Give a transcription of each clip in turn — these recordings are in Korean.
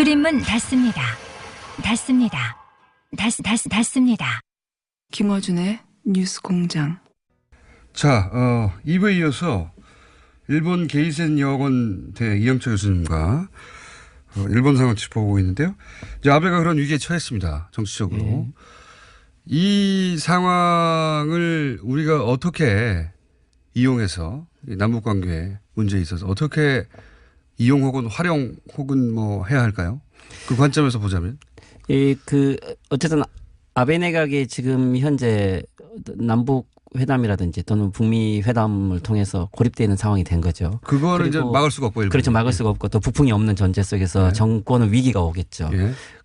출입문 닫습니다. 닫습니다. 김어준의 뉴스 공장. 자, 2부에 이어서 일본 게이센 여학원대 이영철 교수님과 일본 상황 짚어보고 있는데요. 이제 아베가 그런 위기에 처했습니다. 정치적으로. 이 상황을 우리가 어떻게 이용해서 남북관계 문제에 있어서 어떻게 이용 혹은 활용 혹은 뭐 해야 할까요? 그 관점에서 보자면. 어쨌든 아베 내각이 지금 현재 남북 회담이라든지 또는 북미 회담을 통해서 고립되어 있는 상황이 된 거죠. 그거는 이제 막을 수가 없고. 그렇죠. 막을 수가 없고 또 북풍이 없는 전제 속에서 정권은 위기가 오겠죠.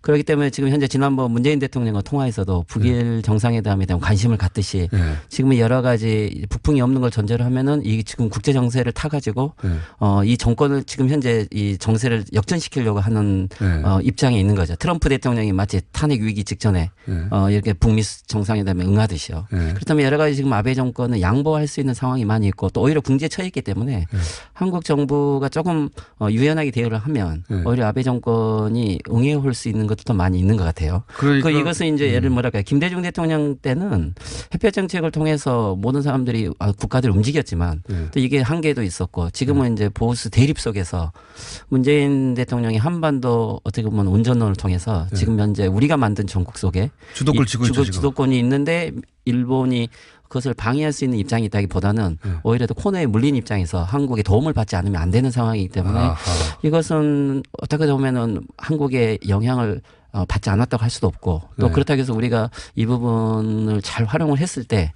그렇기 때문에 지금 현재 지난번 문재인 대통령과 통화에서도 북일 정상회담에 대한 관심을 갖듯이 지금은 여러 가지 북풍이 없는 걸 전제로 하면은 이 지금 국제 정세를 타가지고 이 정권을 지금 현재 이 정세를 역전시키려고 하는 입장에 있는 거죠. 트럼프 대통령이 마치 탄핵 위기 직전에 이렇게 북미 정상회담에 응하듯이요. 그렇다면 여러 가지 지금 아베 정권은 양보할 수 있는 상황이 많이 있고 또 오히려 궁지에 처해 있기 때문에 한국 정부가 조금 유연하게 대응을 하면 오히려 아베 정권이 응해올 수 있는 것도 더 많이 있는 것 같아요. 그러니까 이것은 이제 예를 뭐랄까요. 김대중 대통령 때는 햇볕 정책을 통해서 모든 사람들이 국가들이 움직였지만 또 이게 한계도 있었고 지금은 이제 보수 대립 속에서 문재인 대통령이 한반도 어떻게 보면 운전론을 통해서 지금 현재 우리가 만든 전국 속에 주도권을 쥐고 있죠. 주도권이 있는데 일본이 그것을 방해할 수 있는 입장이 있다기보다는 오히려 더 코너에 물린 입장에서 한국에 도움을 받지 않으면 안 되는 상황이기 때문에 이것은 어떻게 보면은 한국에 영향을 받지 않았다고 할 수도 없고 또 그렇다고 해서 우리가 이 부분을 잘 활용을 했을 때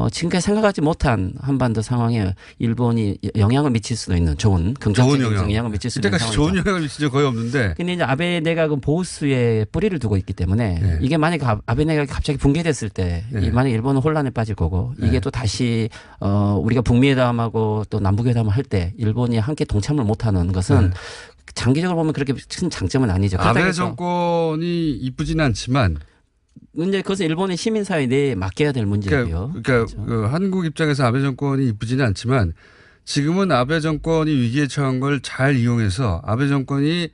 지금까지 생각하지 못한 한반도 상황에 일본이 영향을 미칠 수도 있는 좋은 긍정적인 영향을 미칠 수 있는 상황이죠. 좋은 영향을 미친 적 거의 없는데. 근데 이제 아베 내각은 보수에 뿌리를 두고 있기 때문에 이게 만약에 아베 내각이 갑자기 붕괴됐을 때 만약에 일본은 혼란에 빠질 거고 이게 또 다시 우리가 북미 회담하고 또 남북 회담을 할 때 일본이 함께 동참을 못하는 것은 장기적으로 보면 그렇게 큰 장점은 아니죠. 아베 정권이 이쁘지는 않지만 근데 그것은 일본의 시민사회 내에 맡겨야 될 문제고요. 그러니까 그 한국 입장에서 아베 정권이 이쁘지는 않지만 지금은 아베 정권이 위기에 처한 걸 잘 이용해서 아베 정권이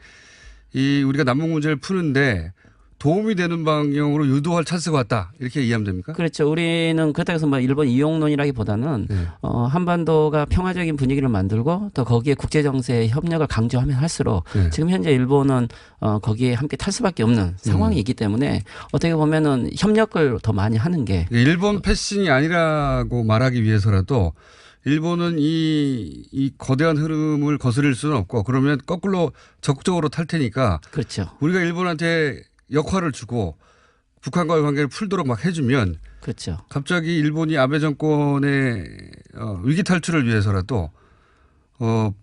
우리가 남북 문제를 푸는데 도움이 되는 방향으로 유도할 찬스가 왔다. 이렇게 이해하면 됩니까? 그렇죠. 우리는 그렇다고 해서 뭐 일본 이용론이라기보다는 한반도가 평화적인 분위기를 만들고 또 거기에 국제정세의 협력을 강조하면 할수록 지금 현재 일본은 거기에 함께 탈 수밖에 없는 상황이 있기 때문에 어떻게 보면은 협력을 더 많이 하는 게 일본 패싱이 아니라고 말하기 위해서라도 일본은 이 거대한 흐름을 거스릴 수는 없고 그러면 거꾸로 적극적으로 탈 테니까 그렇죠. 우리가 일본한테 역할을 주고 북한과의 관계를 풀도록 막 해주면 그렇죠. 갑자기 일본이 아베 정권의 위기 탈출을 위해서라도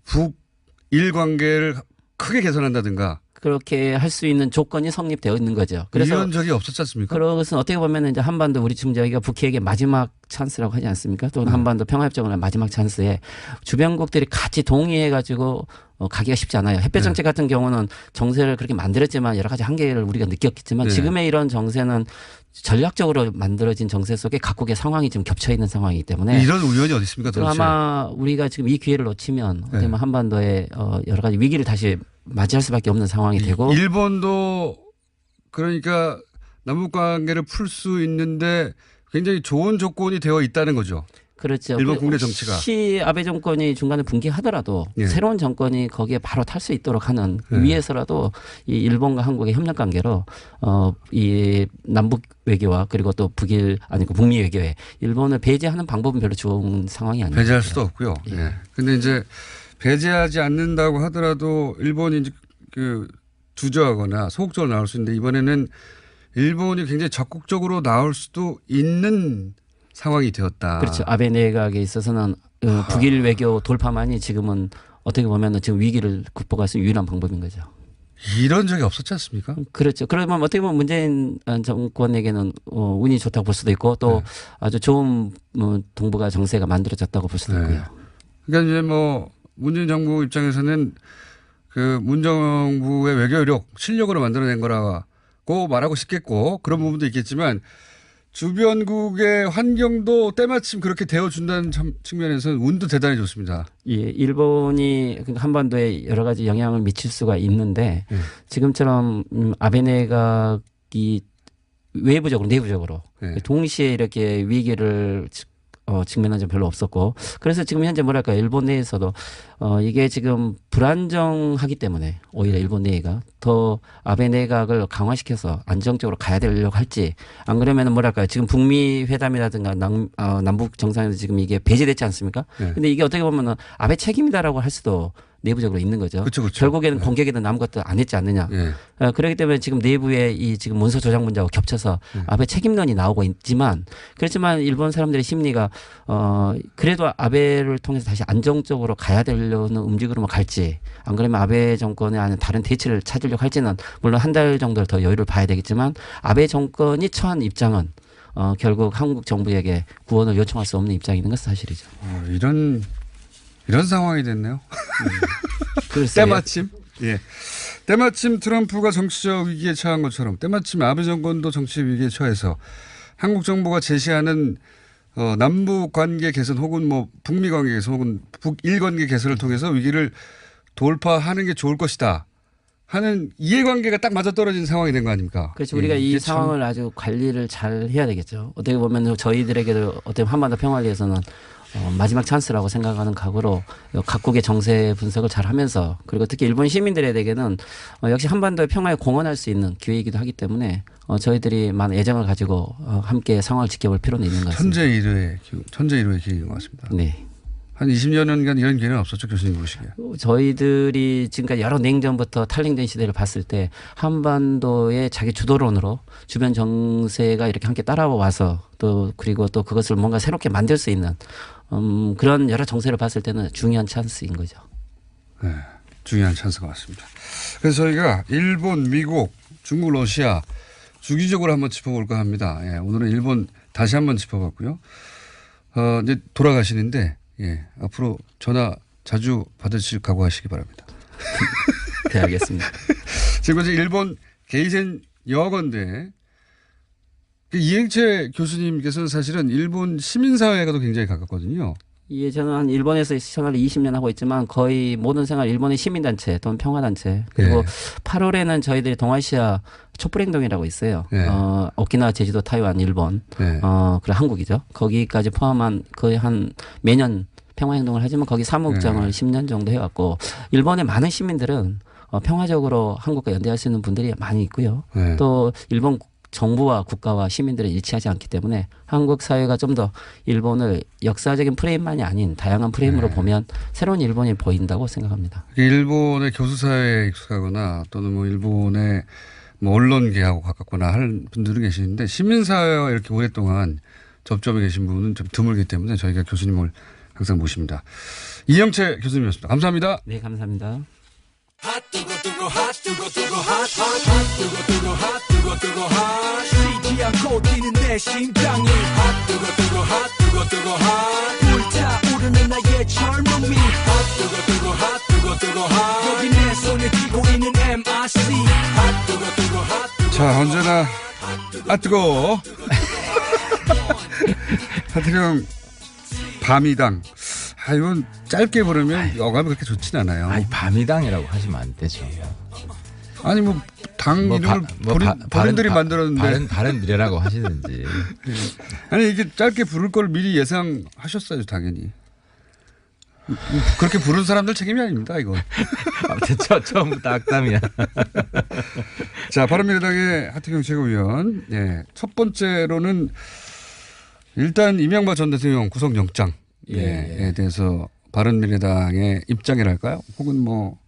북일 관계를 크게 개선한다든가 그렇게 할 수 있는 조건이 성립되어 있는 거죠. 그래서 이런 적이 없었지 않습니까? 그것은 어떻게 보면 이제 한반도 우리 지금 저희가 북핵의 마지막 찬스라고 하지 않습니까? 또는 한반도 평화협정의 마지막 찬스에 주변국들이 같이 동의해 가지고 가기가 쉽지 않아요. 햇볕 정책 같은 경우는 정세를 그렇게 만들었지만 여러 가지 한계를 우리가 느꼈겠지만 지금의 이런 정세는 전략적으로 만들어진 정세 속에 각국의 상황이 지금 겹쳐 있는 상황이기 때문에 이런 우연이 어디 있습니까? 도대체. 아마 우리가 지금 이 기회를 놓치면 어떻게 보면 한반도에 여러 가지 위기를 다시 맞이할 수밖에 없는 상황이 되고 일본도 그러니까 남북 관계를 풀 수 있는데 굉장히 좋은 조건이 되어 있다는 거죠. 그렇죠. 일본 국내 정치가. 혹시 아베 정권이 중간에 붕괴하더라도 새로운 정권이 거기에 바로 탈 수 있도록 하는 위해서라도 이 일본과 한국의 협력 관계로 이 남북 외교와 그리고 또 북미 외교에 일본을 배제하는 방법은 별로 좋은 상황이 아니에요. 배제할 수도 없고요. 근데 이제 배제하지 않는다고 하더라도 일본이 이제 주저하거나 소극적으로 나올 수 있는데 이번에는 일본이 굉장히 적극적으로 나올 수도 있는 상황이 되었다. 그렇죠. 아베 내각에 있어서는 북일 외교 돌파만이 지금은 어떻게 보면 지금 위기를 극복할 수 있는 유일한 방법인 거죠. 이런 적이 없었지 않습니까? 그렇죠. 그러면 어떻게 보면 문재인 정권에게는 운이 좋다고 볼 수도 있고 또 아주 좋은 동북아 정세가 만들어졌다고 볼 수도 있고요. 그러니까 이제 뭐 문재인 정부 입장에서는 그 문 정부의 외교력 실력으로 만들어낸 거라고 말하고 싶겠고 그런 부분도 있겠지만 주변국의 환경도 때마침 그렇게 되어준다는 측면에서는 운도 대단히 좋습니다. 예, 일본이 한반도에 여러 가지 영향을 미칠 수가 있는데 지금처럼 아베 내각이 외부적으로 내부적으로 동시에 이렇게 위기를 직면한 점 별로 없었고 그래서 지금 현재 뭐랄까 일본 내에서도 이게 지금 불안정하기 때문에 오히려 일본 내가 더 아베 내각을 강화시켜서 안정적으로 가야 되려고 할지 안 그러면은 뭐랄까 지금 북미 회담이라든가 남북 정상에서 지금 이게 배제됐지 않습니까? 근데 이게 어떻게 보면은 아베 책임이다라고 할 수도 내부적으로 있는 거죠. 그쵸. 결국에는 공격에는 아무것도 안 했지 않느냐. 그렇기 때문에 지금 내부에 이 지금 문서 조작 문제하고 겹쳐서 아베 책임론이 나오고 있지만 그렇지만 일본 사람들의 심리가 그래도 아베를 통해서 다시 안정적으로 가야 되려는 움직임으로 갈지 안 그러면 아베 정권에 아닌 다른 대치를 찾으려고 할지는 물론 한 달 정도를 더 여유를 봐야 되겠지만 아베 정권이 처한 입장은 결국 한국 정부에게 구원을 요청할 수 없는 입장이 있는 것은 사실이죠. 이런 상황이 됐네요. 때마침. 예. 때마침 트럼프가 정치적 위기에 처한 것처럼 때마침 아베 정권도 정치 위기에 처해서 한국 정부가 제시하는 남북 관계 개선 혹은 뭐 북미 관계 개선 혹은 북일 관계 개선을 통해서 위기를 돌파하는 게 좋을 것이다 하는 이해관계가 딱 맞아떨어진 상황이 된 거 아닙니까? 그렇죠. 우리가 이 상황을 아주 관리를 잘 해야 되겠죠. 어떻게 보면 저희들에게도 어떻게 한반도 평화를 위해서는 마지막 찬스라고 생각하는 각오로 각국의 정세 분석을 잘 하면서 그리고 특히 일본 시민들에게는 역시 한반도의 평화에 공헌할 수 있는 기회이기도 하기 때문에 저희들이 많은 애정을 가지고 함께 상황을 지켜볼 필요는 있는 것 같습니다. 천재 일호의 기회인 것 같습니다. 네. 한 20년간 이런 기회는 없었죠, 교수님 보시기에. 저희들이 지금까지 여러 냉전부터 탈냉전 시대를 봤을 때 한반도의 자기 주도론으로 주변 정세가 이렇게 함께 따라와서 또 그리고 또 그것을 뭔가 새롭게 만들 수 있는 그런 여러 정세를 봤을 때는 중요한 찬스인 거죠. 네, 중요한 찬스가 맞습니다. 그래서 저희가 일본, 미국, 중국, 러시아 주기적으로 한번 짚어볼까 합니다. 예, 오늘은 일본 다시 한번 짚어봤고요. 이제 돌아가시는데 앞으로 전화 자주 받으실 각오하시기 바랍니다. 네, 알겠습니다. 지금 이제 일본 게이센 여학원대 이행채 교수님께서는 사실은 일본 시민사회가도 굉장히 가깝거든요. 예, 저는 한 일본에서 생활을 20년 하고 있지만 거의 모든 생활 일본의 시민단체 또는 평화단체 그리고 8월에는 저희들이 동아시아 촛불행동이라고 있어요. 오키나와, 제주도, 타이완, 일본 그리고 한국이죠. 거기까지 포함한 거의 한 매년 평화행동을 하지만 거기 사무국장을 10년 정도 해왔고 일본의 많은 시민들은 평화적으로 한국과 연대할 수 있는 분들이 많이 있고요. 또 일본 정부와 국가와 시민들은 일치하지 않기 때문에 한국 사회가 좀 더 일본을 역사적인 프레임만이 아닌 다양한 프레임으로 보면 새로운 일본이 보인다고 생각합니다. 일본의 교수사회에 익숙하거나 또는 뭐 일본의 뭐 언론계하고 가깝거나 할 분들은 계시는데 시민사회와 이렇게 오랫동안 접점에 계신 분은 좀 드물기 때문에 저희가 교수님을 항상 모십니다. 이영채 교수님이었습니다. 감사합니다. 네, 감사합니다. 쉬지 않고 뛰는 내 심장이 불타오르는 나의 젊음이 여기 내 손에 쥐고 있는 MRC 자, 언제나 뜨거워. 하트령 밤이당. 이건 짧게 부르면 어감이 그렇게 좋진 않아요. 밤이당이라고 하시면 안 되죠. 아니 뭐 당 이름을 본인들이 만들었는데 다른 미래라고 하시든지. 아니 이게 짧게 부를 걸 미리 예상하셨어요, 당연히. 그렇게 부른 사람들 책임이 아닙니다, 이건. 아무튼 처음부터 악담이야. 자, 바른미래당의 하태경 최고위원. 첫 번째로는 일단 이명박 전 대통령 구속영장에 대해서 바른미래당의 입장이랄까요? 혹은 뭐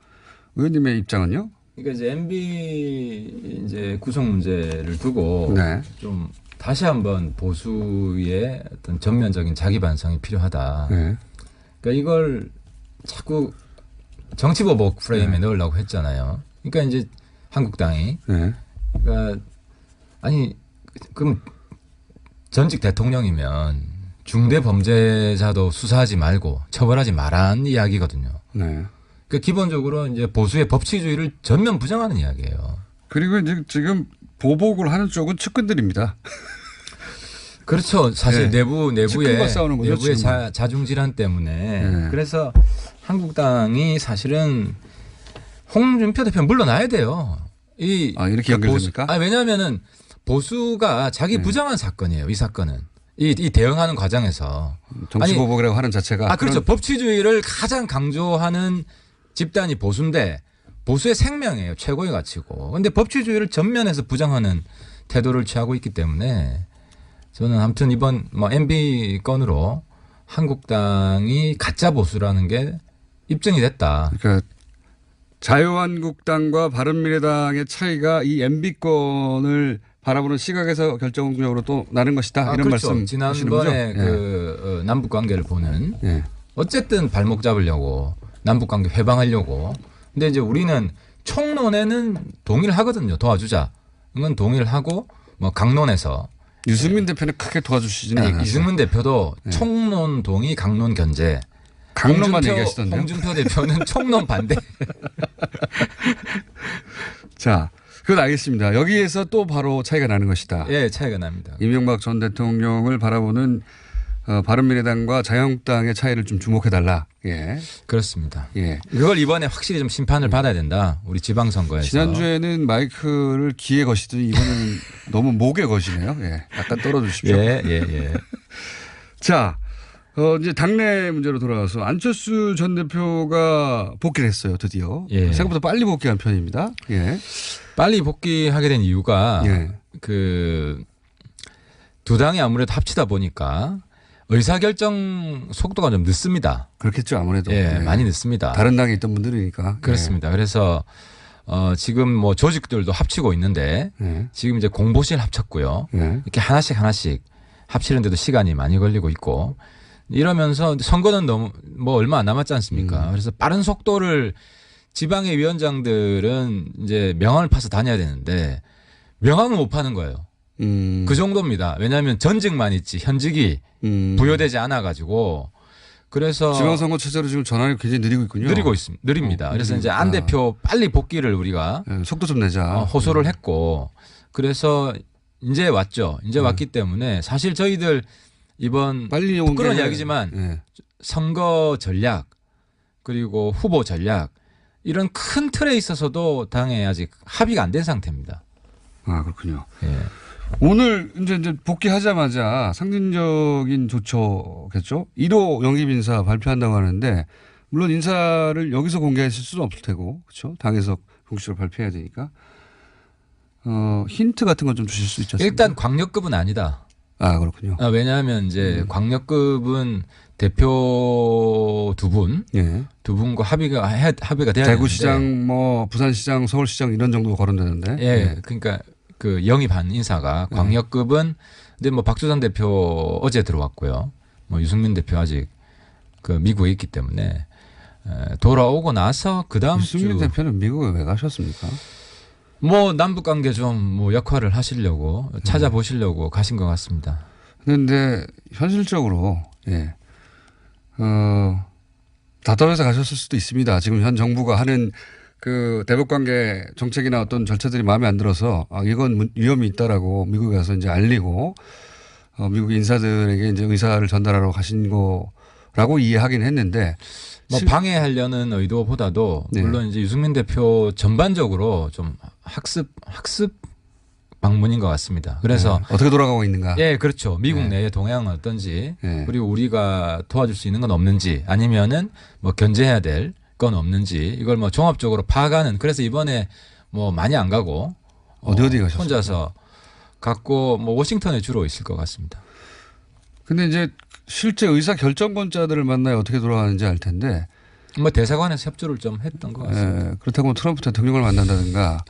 의원님의 입장은요? 그러니까 이제 MB 이제 구속 문제를 두고 좀 다시 한번 보수의 어떤 전면적인 자기 반성이 필요하다. 그러니까 이걸 자꾸 정치보복 프레임에 넣으려고 했잖아요. 그러니까 이제 한국당이 그러니까 아니 그럼 전직 대통령이면 중대 범죄자도 수사하지 말고 처벌하지 말라는 이야기거든요. 그러니까 기본적으로 이제 보수의 법치주의를 전면 부정하는 이야기예요. 그리고 이제 지금 보복을 하는 쪽은 측근들입니다. 그렇죠. 사실 네. 내부의 싸우는 거죠, 내부의 지금은. 자중질환 때문에 네. 그래서 한국당이 사실은 홍준표 대표 물러나야 돼요. 이렇게 연결됩니까? 왜냐하면은 보수가 자기 부정한 사건이에요. 이 사건은 이 대응하는 과정에서 정치보복이라고 하는 자체가 그렇죠. 법치주의를 가장 강조하는 집단이 보수인데 보수의 생명이에요. 최고의 가치고. 그런데 법치주의를 전면에서 부정하는 태도를 취하고 있기 때문에 저는 아무튼 이번 MB 건으로 한국당이 가짜 보수라는 게 입증이 됐다. 그러니까 자유한국당과 바른미래당의 차이가 이 MB권을 바라보는 시각에서 결정적으로 또 나는 것이다. 이런 그렇죠. 말씀 지난번에 그 남북 관계를 보는 어쨌든 발목 잡으려고 남북 관계 회방하려고. 근데 이제 우리는 총론에는 동의를 하거든요. 도와주자. 이건 동의를 하고 강론에서 유승민 대표는 크게 도와주시지는 않았어요. 유승민 대표도 총론 동의, 강론 견제. 강론만 얘기하시던데요. 홍준표 대표는 총론 반대. 자, 그건 알겠습니다. 여기에서 또 바로 차이가 나는 것이다. 예, 차이가 납니다. 이명박 전 대통령을 바라보는 바른미래당과 자유한국당의 차이를 좀 주목해달라. 예. 그렇습니다. 예. 그걸 이번에 확실히 좀 심판을 받아야 된다. 우리 지방선거에서. 지난주에는 마이크를 귀에 거시더니 이번에는 너무 목에 거시네요. 예. 약간 떨어주십시오. 예. 자, 이제 당내 문제로 돌아와서 안철수 전 대표가 복귀를 했어요. 드디어. 예. 생각보다 빨리 복귀한 편입니다. 예. 빨리 복귀하게 된 이유가 그 두 당이 아무래도 합치다 보니까 의사결정 속도가 좀 늦습니다. 그렇겠죠. 아무래도. 예, 많이 늦습니다. 다른 당에 있던 분들이니까. 그렇습니다. 그래서 지금 조직들도 합치고 있는데 지금 이제 공보실 합쳤고요. 이렇게 하나씩 합치는데도 시간이 많이 걸리고 있고 이러면서 선거는 너무 얼마 안 남았지 않습니까? 그래서 빠른 속도를 지방의 위원장들은 이제 명함을 파서 다녀야 되는데 명함을 못 파는 거예요. 그 정도입니다. 왜냐하면 전직만 있지 현직이 부여되지 않아 가지고 그래서 지방선거 체제로 지금 전환이 굉장히 느리고 있군요. 느립니다. 그래서 이제 안 대표 빨리 복귀를 우리가 속도 좀 내자. 호소를 했고 그래서 이제 왔죠. 이제 왔기 때문에 사실 저희들 이번 빨리 부끄러운 이야기지만 선거 전략 그리고 후보 전략 이런 큰 틀에 있어서도 당에 아직 합의가 안 된 상태입니다. 아 그렇군요. 예. 오늘 이제 복귀하자마자 상징적인 조처겠죠. 1호 영입 인사 발표한다고 하는데 물론 인사를 여기서 공개하실 수는 없을 테고 그렇죠. 당에서 공식적으로 발표해야 되니까 힌트 같은 건 좀 주실 수 있지 않습니까? 일단 광역급은 아니다. 아 그렇군요. 왜냐하면 이제 광역급은 대표 두 분과 합의가 돼야 되는데 대구시장, 부산시장, 서울시장 이런 정도 거론되는데. 예, 그러니까 그 영입한 인사가 광역급은 근데 박주선 대표 어제 들어왔고요. 유승민 대표 아직 그 미국에 있기 때문에 돌아오고 나서 그 다음 주 유승민 대표는 미국에 왜 가셨습니까? 남북 관계 좀 역할을 하시려고 찾아보시려고 가신 것 같습니다. 그런데 현실적으로 답답해서 가셨을 수도 있습니다. 지금 현 정부가 하는 그 대북 관계 정책이나 어떤 절차들이 마음에 안 들어서 이건 위험이 있다라고 미국에 가서 이제 알리고 미국 인사들에게 이제 의사를 전달하러 가신 거라고 이해하긴 했는데 방해하려는 의도보다도 물론 이제 유승민 대표 전반적으로 좀 학습 방문인 것 같습니다. 그래서 어떻게 돌아가고 있는가? 예, 그렇죠. 미국 내의 동향은 어떤지 그리고 우리가 도와줄 수 있는 건 없는지 아니면은 견제해야 될 건 없는지 이걸 종합적으로 파악하는 그래서 이번에 많이 안 가고 어디 가셨어요? 혼자서 갔고 워싱턴에 주로 있을 것 같습니다. 근데 이제 실제 의사 결정권자들을 만나야 어떻게 돌아가는지 알 텐데 대사관에서 협조를 좀 했던 것 같습니다. 그렇다고 트럼프 대통령을 만난다든가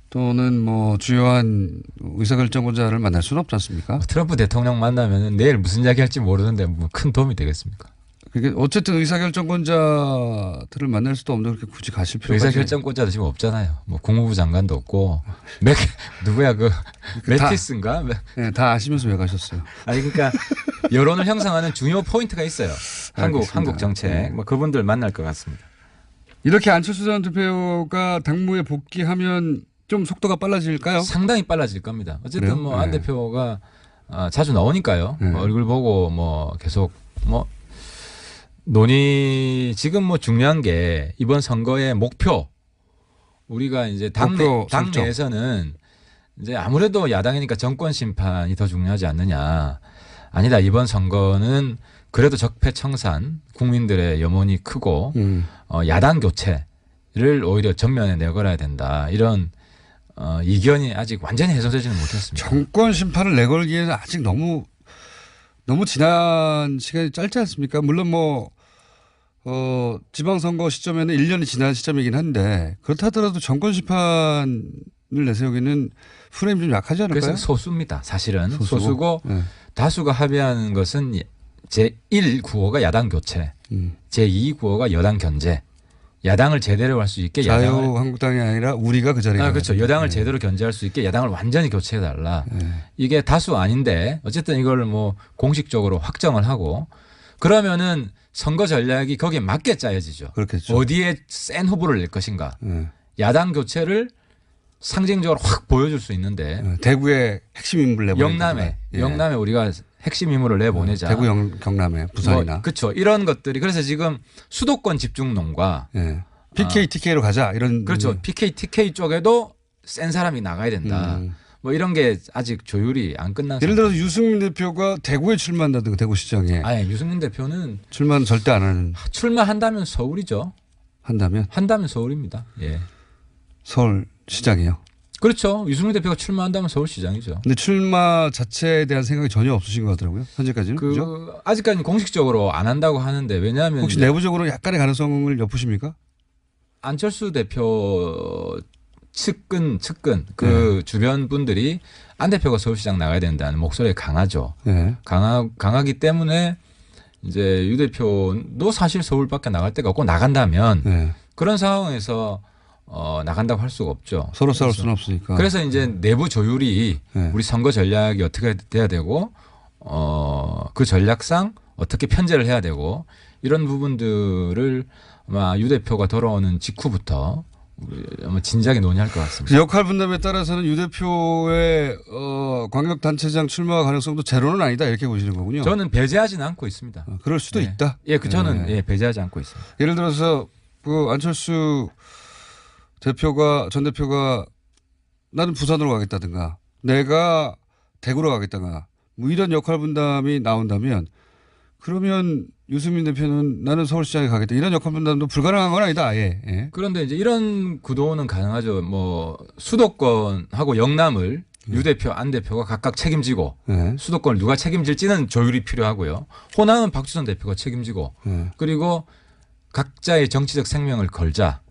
또는 주요한 의사결정권자를 만날 수는 없지 않습니까? 트럼프 대통령 만나면 내일 무슨 이야기 할지 모르는데 큰 도움이 되겠습니까? 그게 어쨌든 의사결정권자들을 만날 수도 없는데 그렇게 굳이 가실 필요가 의사결정권자도 지금 없잖아요. 국무부 장관도 없고 누구야 매티스인가? 다 아시면서 왜 가셨어요? 아니 그러니까 여론을 형성하는 중요 포인트가 있어요. 한국 정책 그분들 만날 것 같습니다. 이렇게 안철수 전 대표가 당무에 복귀하면 좀 속도가 빨라질까요? 상당히 빨라질 겁니다. 어쨌든 안 대표가 자주 나오니까요. 얼굴 보고 뭐 계속 뭐 논의 지금 뭐 중요한 게 이번 선거의 목표 우리가 이제 당내에서는 이제 아무래도 야당이니까 정권 심판이 더 중요하지 않느냐. 아니다. 이번 선거는 그래도 적폐청산 국민들의 염원이 크고 야당 교체를 오히려 전면에 내걸어야 된다. 이런 이견이 아직 완전히 해소되지는 못했습니다. 정권 심판을 내걸기에는 아직 너무 지난 시간이 짧지 않습니까? 물론 뭐 지방선거 시점에는 1년이 지난 시점이긴 한데 그렇다 하더라도 정권 심판을 내세우기는 프레임이 좀 약하지 않을까요? 그래서 소수입니다. 사실은 소수고 네. 다수가 합의하는 것은 제1구호가 야당 교체, 제2구호가 여당 견제. 야당을 제대로 할 수 있게 자유한국당이 아니라 우리가 그 자리에 그렇죠. 여당을 제대로 견제할 수 있게 야당을 완전히 교체해달라. 이게 다수 아닌데 어쨌든 이걸 뭐 공식적으로 확정을 하고 그러면은 선거 전략이 거기에 맞게 짜여지죠. 그렇겠죠. 어디에 센 후보를 낼 것인가. 야당 교체를 상징적으로 확 보여줄 수 있는데 대구의 핵심 인물을 내보내자. 영남에 우리가 핵심 인물을 내보내자. 대구 경남에 부산이나. 그렇죠. 이런 것들이 그래서 지금 수도권 집중론과 PK, TK로 가자 이런. 그렇죠. PK, TK 쪽에도 센 사람이 나가야 된다. 뭐 이런 게 아직 조율이 안 끝나서. 예를 들어서 유승민 대표가 대구에 출마한다든가 대구시장에. 아니 유승민 대표는 출마는 절대 안 하는. 출마한다면 서울이죠. 한다면 서울입니다. 예. 서울시장이요. 그렇죠. 유승민 대표가 출마한다면 서울시장이죠. 근데 출마 자체에 대한 생각이 전혀 없으신 것 같더라고요. 현재까지는. 그죠? 아직까지는 공식적으로 안 한다고 하는데 왜냐하면 혹시 내부적으로 약간의 가능성을 엿보십니까? 안철수 대표 측근 주변 분들이 안 대표가 서울시장 나가야 된다는 목소리가 강하죠. 강하기 때문에 이제 유 대표도 사실 서울밖에 나갈 데가 없고 나간다면 그런 상황에서 나간다고 할 수가 없죠. 서로 싸울 수는 없으니까. 그래서 이제 내부 조율이 우리 선거 전략이 어떻게 돼야 되고 그 전략상 어떻게 편제를 해야 되고 이런 부분들을 아마 유 대표가 돌아오는 직후부터 아마 진작에 논의할 것 같습니다. 역할 분담에 따라서는 유 대표의 광역단체장 출마 가능성도 제로는 아니다 이렇게 보시는 거군요. 저는 배제하지는 않고 있습니다. 그럴 수도 있다. 예, 저는 배제하지 않고 있습니다. 예를 들어서 그 안철수 전 대표가 나는 부산으로 가겠다든가 내가 대구로 가겠다든가 뭐 이런 역할 분담이 나온다면 그러면 유승민 대표는 나는 서울시장에 가겠다 이런 역할 분담도 불가능한 건 아니다. 예. 그런데 이제 이런 구도는 가능하죠. 뭐 수도권하고 영남을 유 대표, 안 대표가 각각 책임지고 수도권을 누가 책임질지는 조율이 필요하고요. 호남은 박주선 대표가 책임지고 그리고 각자의 정치적 생명을 걸자.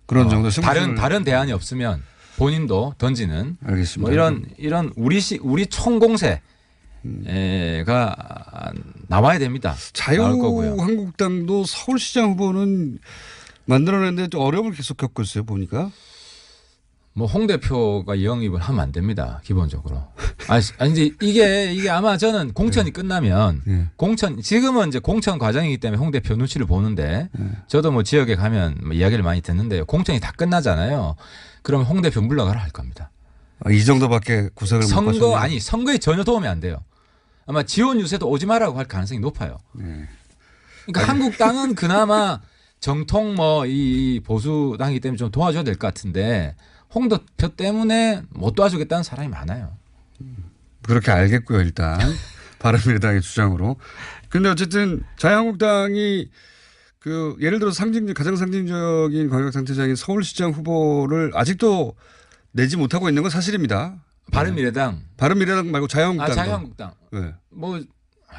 그런 정도 다른 대안이 없으면 본인도 던지는 알겠습니다. 뭐 이런 우리 총공세가 나와야 됩니다. 자유한국당도 서울시장 후보는 만들어내는데 좀 어려움을 계속 겪고 있어요. 보니까. 뭐 홍 대표가 영입을 하면 안 됩니다. 기본적으로. 이제 이게 아마 저는 공천이 끝나면 지금은 이제 공천 과정이기 때문에 홍 대표 눈치를 보는데 저도 뭐 지역에 가면 뭐 이야기를 많이 듣는데요. 공천이 다 끝나잖아요. 그러면 홍 대표 물러가라 할 겁니다. 이 정도밖에 구색을 못 가셨네요. 선거에 전혀 도움이 안 돼요. 아마 지원 유세도 오지 마라고 할 가능성이 높아요. 그러니까 한국당은 그나마 정통 이 보수당이기 때문에 좀 도와줘야 될 것 같은데 홍 대표 때문에 못 도와주겠다는 사람이 많아요. 그렇게 알겠고요. 일단 바른미래당의 주장으로. 그런데 어쨌든 자유한국당이 예를 들어 가장 상징적인 광역단체장인 서울시장 후보를 아직도 내지 못하고 있는 건 사실입니다. 바른미래당 말고 자유한국당. 자유한국당. 뭐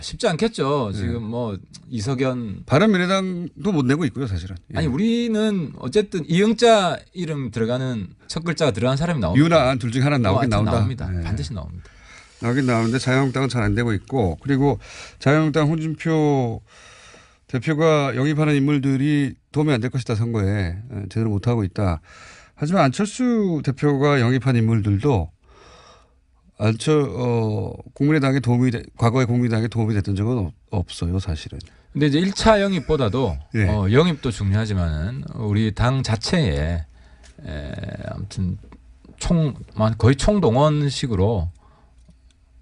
쉽지 않겠죠. 지금 뭐 이석연 바른미래당도 못 내고 있고요, 사실은. 아니 우리는 어쨌든 이영자 이름 들어가는 첫 글자가 들어간 사람이 나옵니다. 유나 안 둘 중에 하나 나오긴 나옵니다. 반드시 나옵니다. 나오긴 나오는데 자유한국당은 잘 안 되고 있고 그리고 자유한국당 홍준표 대표가 영입하는 인물들이 도움이 안 될 것이다 선거에 제대로 못하고 있다. 하지만 안철수 대표가 영입한 인물들도 국민의당에 과거에 국민의당에 도움이 됐던 적은 없어요, 사실은. 근데 이제 1차 영입보다도 영입도 중요하지만은 우리 당 자체에 아무튼 거의 총동원식으로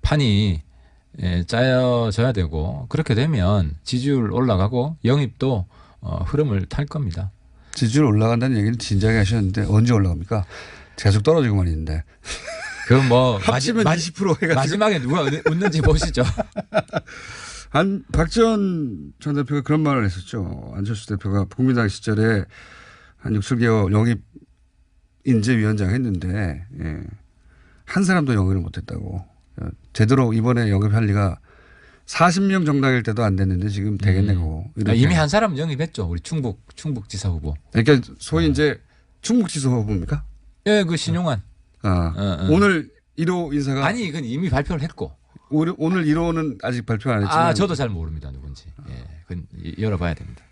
판이 짜여져야 되고 그렇게 되면 지지율 올라가고 영입도 흐름을 탈 겁니다. 지지율 올라간다는 얘기는 진작에 하셨는데 언제 올라갑니까? 계속 떨어지고만 있는데. 그럼 뭐 합치면 20% 해가지고. 마지막에 누가 웃는지 보시죠. 박지원 전 대표가 그런 말을 했었죠. 안철수 대표가 국민당 시절에 한 6, 7개월 영입 인재위원장 했는데 한 사람도 영입을 못했다고. 제대로 이번에 영입할 리가 40명 정당일 때도 안 됐는데 지금 되겠네고. 이미 한 사람 영입했죠. 우리 충북지사 후보. 그러니까 소위 이제 충북지사 후보입니까? 예, 그 신용환. 오늘 1호 인사가 아니, 그건 이미 발표를 했고. 오늘 1호는 아직 발표 안 했지만. 저도 잘 모릅니다. 누군지. 예, 그건 열어봐야 됩니다.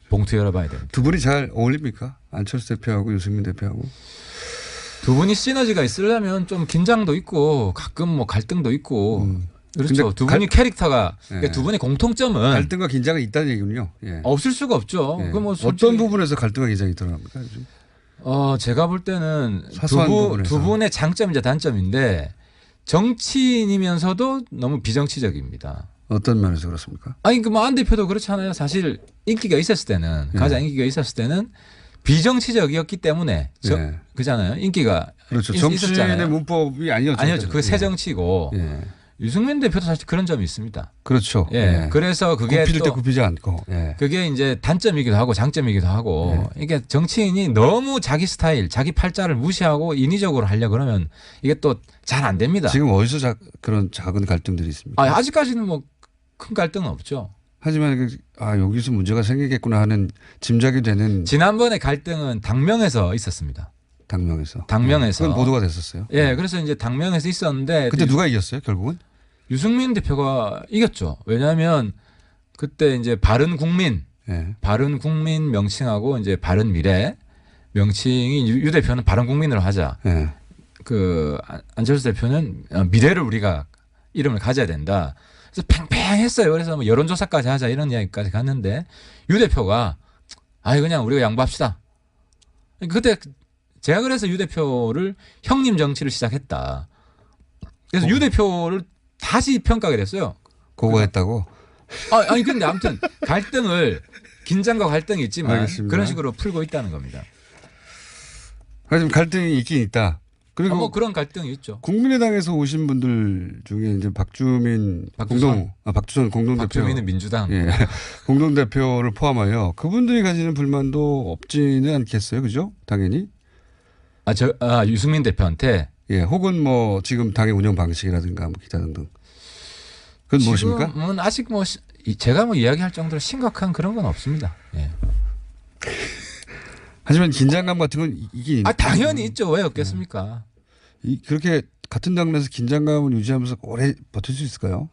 봉투 열어봐야 됩니다. 두 분이 잘 어울립니까? 안철수 대표하고 유승민 대표하고. 두 분이 시너지가 있으려면 좀 긴장도 있고 가끔 뭐 갈등도 있고. 그렇죠. 두 분이 캐릭터가 그러니까 두 분의 공통점은 갈등과 긴장이 있다는 얘기군요. 예. 없을 수가 없죠. 예. 뭐 어떤 부분에서 갈등과 긴장이 드러납니까? 요즘? 제가 볼 때는 사소한 두 분의 장점이자 단점인데 정치인이면서도 너무 비정치적입니다. 어떤 면에서 그렇습니까? 아니 그 뭐 안 대표도 그렇잖아요. 사실 인기가 있었을 때는 가장 인기가 있었을 때는 비정치적이었기 때문에 그잖아요. 인기가 그렇죠. 정치인의 있었잖아요. 문법이 아니었죠. 아니었죠. 그 새 정치고 유승민 대표도 사실 그런 점이 있습니다. 그렇죠. 예. 그래서 그게 굽힐 때 또 굽히지 않고. 그게 이제 단점이기도 하고 장점이기도 하고 이게 정치인이 너무 자기 스타일, 자기 팔자를 무시하고 인위적으로 하려 그러면 이게 또 잘 안 됩니다. 지금 어디서 그런 작은 갈등들이 있습니까? 아직까지는 뭐 큰 갈등은 없죠. 하지만 여기서 문제가 생기겠구나 하는 짐작이 되는. 지난번에 갈등은 당명에서 있었습니다. 당명에서. 그건 보도가 됐었어요. 예, 그래서 이제 당명에서 있었는데. 그때 누가 이겼어요, 결국은? 유승민 대표가 이겼죠. 왜냐하면 그때 이제 바른국민 명칭하고 이제 바른미래 명칭이 유 대표는 바른국민으로 하자. 그 안철수 대표는 미래를 우리가 이름을 가져야 된다. 그래서 팽팽했어요. 그래서 뭐 여론조사까지 하자 이런 이야기까지 갔는데 유 대표가 그냥 우리가 양보합시다. 그때 제가 그래서 유 대표를 형님 정치를 시작했다. 그래서 유 대표를 다시 평가하게 됐어요. 고거했다고? 아니 근데 아무튼 긴장과 갈등이 있지만 알겠습니다. 그런 식으로 풀고 있다는 겁니다. 하지만 갈등이 있긴 있다. 그리고 뭐 그런 갈등이 있죠. 국민의당에서 오신 분들 중에 이제 박주선 공동대표. 박주민은 민주당. 공동대표를 포함하여 그분들이 가지는 불만도 없지는 않겠어요. 그죠? 당연히. 유승민 대표한테. 혹은 뭐 지금 당의 운영 방식이라든가 뭐 기타 등등. 그건 무엇입니까? 지금은 아직 뭐 제가 뭐 이야기할 정도로 심각한 그런 건 없습니다. 예. 하지만 긴장감 같은 건 이게 당연히 있죠. 왜 없겠습니까? 그렇게 같은 당내에서 긴장감을 유지하면서 오래 버틸 수 있을까요?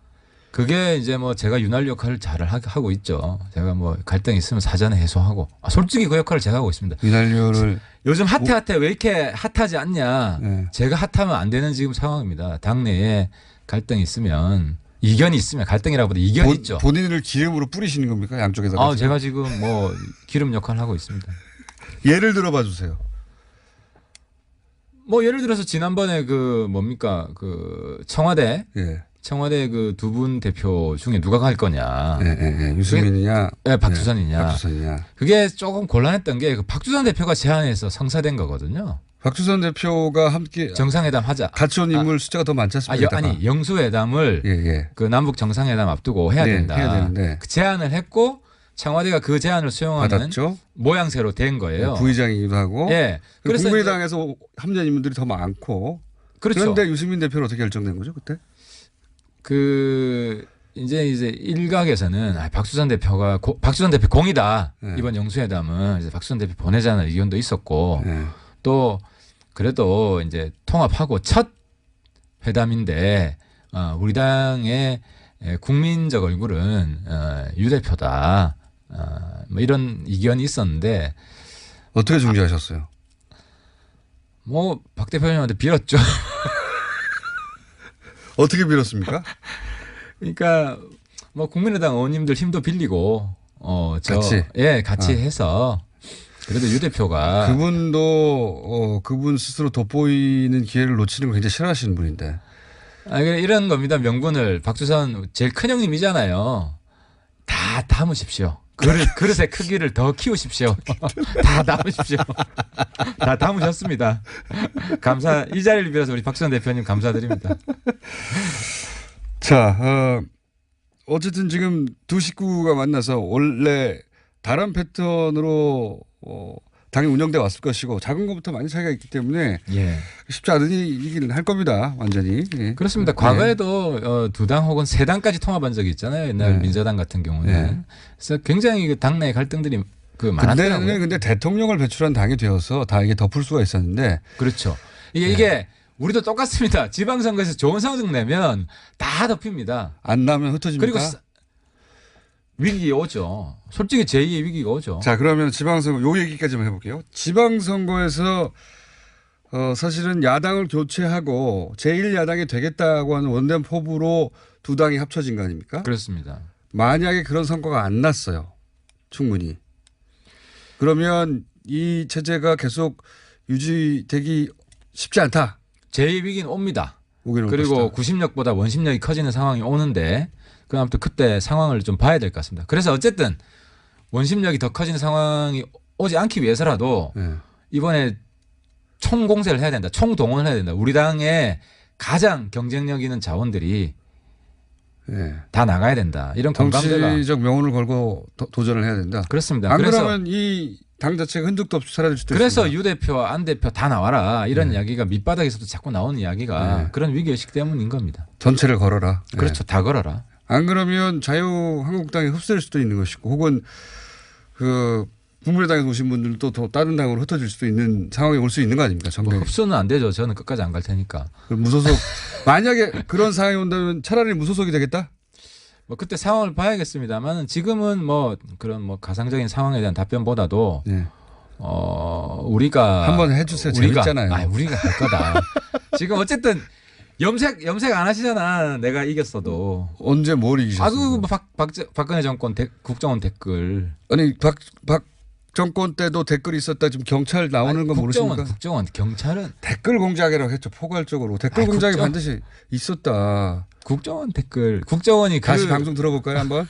그게 이제 뭐 제가 윤활 역할을 잘 하고 있죠. 제가 뭐 갈등이 있으면 사전에 해소하고. 솔직히 그 역할을 제가 하고 있습니다. 윤활유를 요즘 핫해 왜 이렇게 핫하지 않냐. 제가 핫하면 안 되는 지금 상황입니다. 당내에 갈등이 있으면 이견이 있으면 갈등이라고보다 이견이 있죠. 본인을 기름으로 뿌리시는 겁니까? 양쪽에다가. 제가 지금 뭐 기름 역할을 하고 있습니다. 예를 들어봐 주세요. 뭐 예를 들어서 지난번에 청와대 그 두 분 대표 중에 누가 갈 거냐. 유승민이냐. 박주선이냐. 그게 조금 곤란했던 게 박주선 대표가 제안해서 성사된 거거든요. 박주선 대표가 함께 정상회담 하자. 같이 온 인물 숫자가 더 많지 않습니까? 영수회담을 그 남북 정상회담 앞두고 해야 된다. 해야 되는데. 그 제안을 했고 청와대가 그 제안을 수용하는 받았죠? 모양새로 된 거예요. 부의장이기도 하고. 그래서 국민의당에서 합류한 인물들이 더 많고. 그렇죠. 그런데 유승민 대표는 어떻게 결정된 거죠, 그때? 이제 일각에서는 박주선 대표 공이다. 이번 영수회담은 이제 박주선 대표 보내자는 의견도 있었고 또 그래도 이제 통합하고 첫 회담인데 우리 당의 국민적 얼굴은 유 대표다. 뭐 이런 의견이 있었는데 어떻게 중재하셨어요? 뭐 박 대표님한테 빌었죠. 어떻게 빌었습니까? 그러니까 뭐 국민의당 의원님들 힘도 빌리고 같이 해서 그래도 유 대표가 그분도 그분 스스로 돋보이는 기회를 놓치는 걸 굉장히 싫어하시는 분인데 이런 겁니다. 명분을 박주선 제일 큰 형님이잖아요. 다 담으십시오. 그릇의 크기를 더 키우십시오. 다 담으십시오. 다 담으셨습니다. 이 자리를 빌어서 우리 박주선 대표님 감사드립니다. 자, 어쨌든 지금 두 식구가 만나서 원래 다른 패턴으로 당이 운영돼 왔을 것이고 작은 것부터 많이 차이가 있기 때문에 예. 쉽지 않은 일이긴 할 겁니다. 완전히. 예. 그렇습니다. 과거에도 두 당 혹은 세 당까지 통합한 적이 있잖아요. 옛날 민자당 같은 경우는. 그래서 굉장히 당내 갈등들이 많았더라고요. 근데 대통령을 배출한 당이 되어서 다 이게 덮을 수가 있었는데. 그렇죠. 이게 우리도 똑같습니다. 지방선거에서 좋은 성적 내면 다 덮입니다. 안 나면 흩어집니까? 그리고 위기가 오죠. 솔직히 제2의 위기가 오죠. 자, 그러면 지방선거 요 얘기까지만 해볼게요. 지방선거에서 사실은 야당을 교체하고 제1야당이 되겠다고 하는 원내 포부로 두 당이 합쳐진 거 아닙니까? 그렇습니다. 만약에 그런 선거가 안 났어요. 충분히. 그러면 이 체제가 계속 유지되기 쉽지 않다. 제2의 위기는 옵니다. 것이다. 그리고 구심력보다 원심력이 커지는 상황이 오는데 아무튼 그때 상황을 좀 봐야 될 것 같습니다. 그래서 어쨌든 원심력이 더 커지는 상황이 오지 않기 위해서라도 이번에 총공세를 해야 된다. 총동원을 해야 된다. 우리 당의 가장 경쟁력 있는 자원들이 다 나가야 된다. 이런 공감대가. 정치적 명운을 걸고 도전을 해야 된다. 그렇습니다. 안 그러면 이 당 자체가 흔적도 없이 사라질 수도 그래서 있습니다. 유 대표와 안 대표 다 나와라. 이런 이야기가 밑바닥에서도 자꾸 나오는 이야기가 그런 위기의식 때문인 겁니다. 전체를 걸어라. 그렇죠. 다 걸어라. 안 그러면 자유한국당이 흡수될 수도 있는 것이고 혹은 국민의당에 오신 분들도 또 다른 당으로 흩어질 수도 있는 상황이 올 수 있는 거 아닙니까? 흡수는 안 되죠. 저는 끝까지 안 갈 테니까. 무소속 만약에 그런 상황이 온다면 차라리 무소속이 되겠다? 그때 상황을 봐야겠습니다만 지금은 그런 가상적인 상황에 대한 답변보다도 우리가 한번 해주세요. 재밌잖아요. 우리가 할 거다. 지금 어쨌든 염색 안 하시잖아. 내가 이겼어도. 언제 뭘 이기셨어요? 박근혜 정권 국정원 댓글. 아니 박 정권 때도 댓글이 있었다. 지금 경찰 나오는 거 모르십니까? 국정원 경찰은 댓글 공작이라고 했죠. 포괄적으로 댓글 공작이 반드시 있었다. 국정원 댓글. 국정원이 다시 방송 들어볼까요 한번?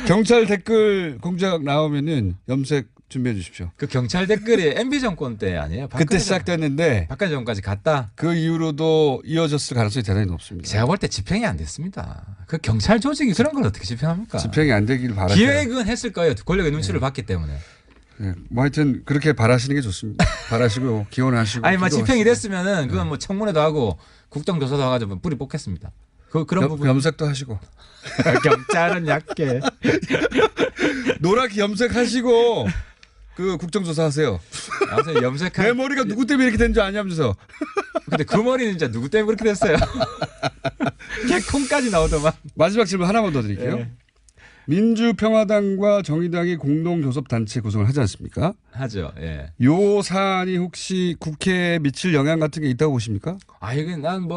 경찰 댓글 공작 나오면은 염색 준비해 주십시오. 그 경찰 댓글이 MB 정권 때 아니에요? 그때 시작됐는데 박근혜 정권까지 갔다. 그 이후로도 이어졌을 가능성이 대단히 높습니다. 제가 볼 때 집행이 안 됐습니다. 그 경찰 조직이 그런 걸 어떻게 집행합니까? 집행이 안 되길 바라죠. 기획은 했을 거예요. 권력의 눈치를 봤기 때문에. 네. 하여튼 그렇게 바라시는 게 좋습니다. 바라시고 기원하시고. 아니 집행이 됐으면은 그건 청문회도 하고 국정조사도 하가지고 뿌리 뽑겠습니다. 그런 부분. 염색도 하시고. 경찰은 약해. 노랗게 염색하시고 그 국정조사 하세요. 염색한 내 머리가 누구 때문에 이렇게 된 줄 아냐면서. 근데 그 머리는 진짜 누구 때문에 그렇게 됐어요? 개콩까지 나오더만. 마지막 질문 하나만 더 드릴게요. 네. 민주평화당과 정의당이 공동교섭단체 구성을 하지 않습니까? 하죠. 예. 요 사안이 혹시 국회에 미칠 영향 같은 게 있다고 보십니까? 이게 난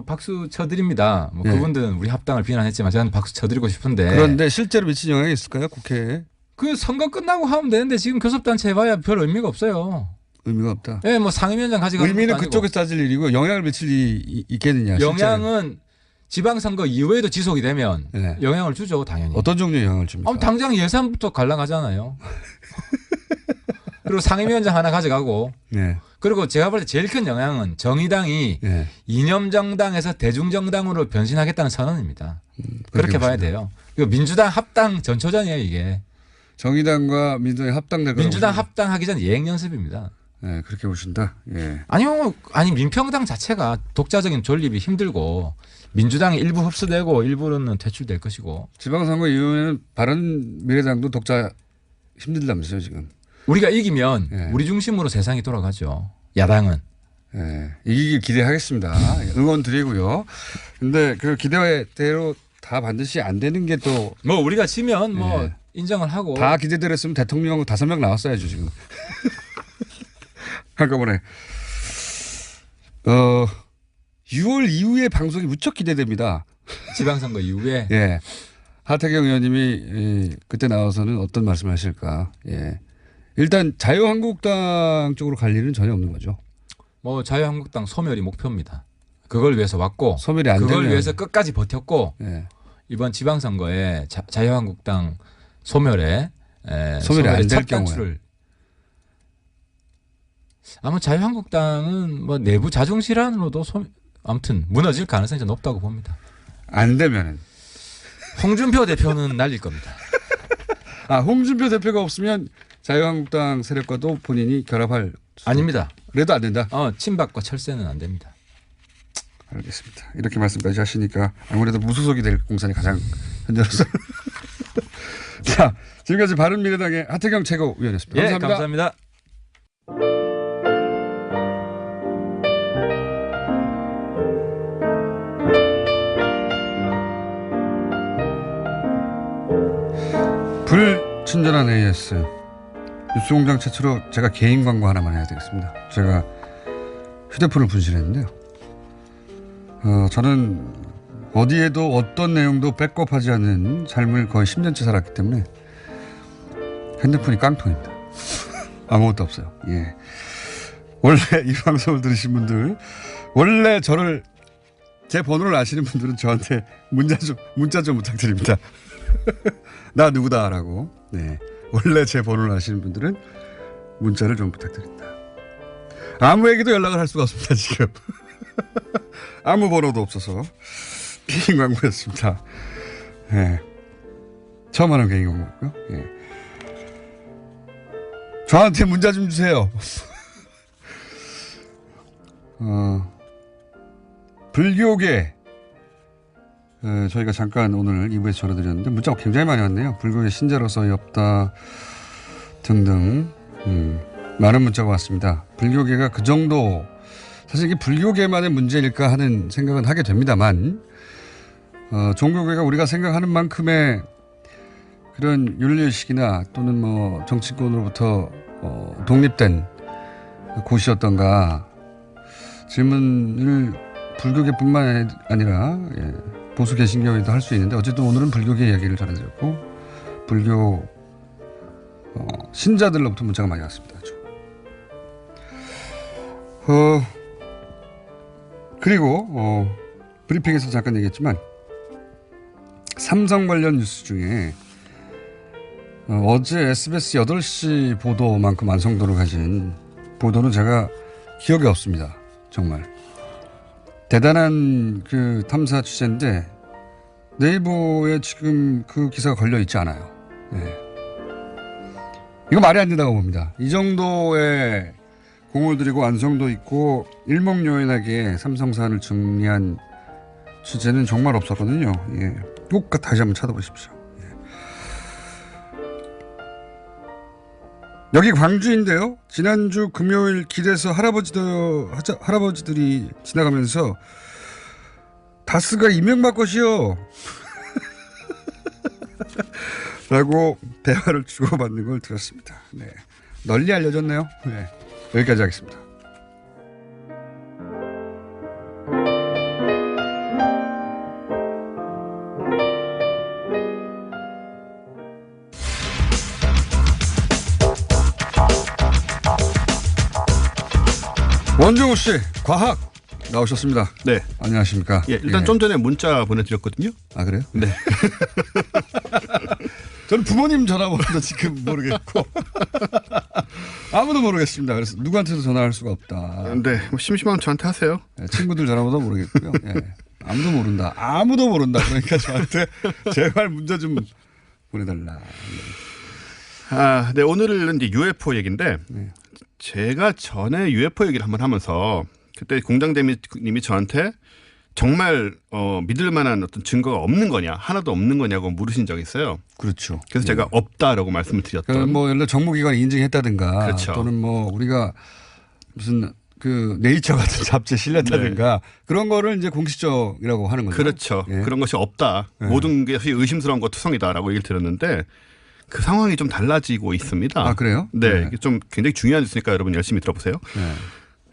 박수 쳐드립니다. 그분들은 우리 합당을 비난했지만 저는 박수 쳐드리고 싶은데. 그런데 실제로 미칠 영향이 있을까요? 국회에? 그 선거 끝나고 하면 되는데 지금 교섭단체 해봐야 별 의미가 없어요. 의미가 없다. 네, 상임위원장 가져가는 의미는 그쪽에서 따질 일이고 영향을 미칠 일이 있겠느냐. 영향은 실제는. 지방선거 이후에도 지속이 되면 영향을 주죠. 당연히. 어떤 종류의 영향을 줍니까? 당장 예산부터 갈라가잖아요. 그리고 상임위원장 하나 가져가고. 네. 그리고 제가 볼 때 제일 큰 영향은 정의당이 이념정당에서 대중정당으로 변신하겠다는 선언입니다. 그렇게 봐야 돼요. 그리고 민주당 합당 전초전이에요 이게. 정의당과 민주당이 합당될 거라고. 민주당 합당하기 전 예행 연습입니다. 네, 그렇게 보신다. 예. 아니 민평당 자체가 독자적인 존립이 힘들고 민주당이 일부 흡수되고 일부는 퇴출될 것이고. 지방선거 이후에는 바른미래당도 독자 힘들다면서요 지금. 우리가 이기면 우리 중심으로 세상이 돌아가죠. 야당은. 이기길 기대하겠습니다. 응원 드리고요. 근데 그 기대대로 다 반드시 안 되는 게 또. 우리가 지면 인정을 하고. 다 기대대로 했으면 대통령 5명 나왔어야죠 지금. 한꺼번에. 6월 이후에 방송이 무척 기대됩니다. 지방선거 이후에. 예. 하태경 의원님이 그때 나와서는 어떤 말씀을 하실까. 예. 일단 자유한국당 쪽으로 갈 일은 전혀 없는 거죠. 뭐 자유한국당 소멸이 목표입니다. 그걸 위해서 왔고 소멸이 안 그걸 되면. 위해서 끝까지 버텼고 네. 이번 지방선거에 자유한국당 소멸에 소멸이 안 될 경우에 단추를 아마 자유한국당은 뭐 내부 자중질환으로도 아무튼 무너질 가능성이 좀 높다고 봅니다. 안 되면은 홍준표 대표는 날릴 겁니다. 아 홍준표 대표가 없으면 자유한국당 세력과도 본인이 결합할 아닙니다. 그래도 안 된다. 친박과 철새는 안 됩니다. 알겠습니다. 이렇게 말씀까지 하시니까 아무래도 무소속이 될 공산이 가장 현재로서. 자, 지금까지 바른미래당의 하태경 최고위원이었습니다. 예, 감사합니다. 감사합니다. 불친절한 AS. 뉴스공장 최초로 제가 개인 광고 하나만 해야 되겠습니다. 제가 휴대폰을 분실했는데요. 저는 어디에도 어떤 내용도 백업하지 않는 삶을 거의 10년째 살았기 때문에 핸드폰이 깡통입니다. 아무것도 없어요. 예. 원래 이 방송을 들으신 분들, 원래 저를 제 번호를 아시는 분들은 저한테 문자 좀 부탁드립니다. 나 누구다라고. 네. 원래 제 번호를 아시는 분들은 문자를 좀 부탁드립니다. 아무에게도 연락을 할 수가 없습니다, 지금. 아무 번호도 없어서. 개인 광고였습니다. 네. 처음 하는 개인 광고고요. 네. 저한테 문자 좀 주세요. 불교계. 저희가 잠깐 오늘 2부에서 전해드렸는데 문자가 굉장히 많이 왔네요. 불교의 신자로서의 없다 등등 많은 문자가 왔습니다. 불교계가 그 정도 사실 이게 불교계만의 문제일까 하는 생각은 하게 됩니다만 종교계가 우리가 생각하는 만큼의 그런 윤리의식이나 또는 뭐 정치권으로부터 독립된 곳이었던가 질문을 불교계뿐만 아니라 보수 개신교에도 할 수 있는데 어쨌든 오늘은 불교계 이야기를 전해드렸고 불교 신자들로부터 문자가 많이 왔습니다. 그리고 브리핑에서 잠깐 얘기했지만 삼성 관련 뉴스 중에 어제 SBS 8시 보도만큼 완성도를 가진 보도는 제가 기억이 없습니다. 정말 대단한 그 탐사 취재인데 네이버에 지금 그 기사가 걸려 있지 않아요. 네. 이거 말이 안 된다고 봅니다. 이 정도의 공을 들이고 완성도 있고 일목요연하게 삼성사안을 정리한 취재는 정말 없었거든요. 예. 꼭 다시 한번 찾아보십시오. 예. 여기 광주인데요. 지난주 금요일 길에서 할아버지들이 지나가면서 다스가 이명박 것이요 라고 대화를 주고받는 걸 들었습니다. 네. 널리 알려졌네요. 네. 여기까지 하겠습니다. 원종우 씨, 과학 나오셨습니다. 네. 안녕하십니까. 예, 일단 좀 전에 문자 보내드렸거든요. 아, 그래요? 네. 저는 부모님 전화번호도 지금 모르겠고 아무도 모르겠습니다. 그래서 누구한테도 전화할 수가 없다. 네, 뭐 심심하면 저한테 하세요. 네, 친구들 전화번호 모르겠고요. 예. 아무도 모른다. 아무도 모른다. 그러니까 저한테 제발 문자 좀 보내달라. 아, 네, 오늘은 이제 UFO 얘기인데 네. 제가 전에 UFO 얘기를 한번 하면서 그때 공장대님이 저한테 정말 믿을 만한 어떤 증거가 없는 거냐, 하나도 없는 거냐고 물으신 적이 있어요. 그렇죠. 그래서 제가 없다라고 말씀을 드렸던. 뭐 예를 들어 정보기관이 인증했다든가, 그렇죠. 또는 뭐 우리가 무슨 그 네이처 같은 잡지에 실렸다든가 그런 거를 이제 공식적이라고 하는 거죠. 그렇죠. 예. 그런 것이 없다. 예. 모든 게 의심스러운 거 투성이다라고 얘기를 드렸는데 그 상황이 좀 달라지고 있습니다. 아, 그래요? 네, 네. 이게 좀 굉장히 중요한 뉴스니까 여러분 열심히 들어보세요. 네.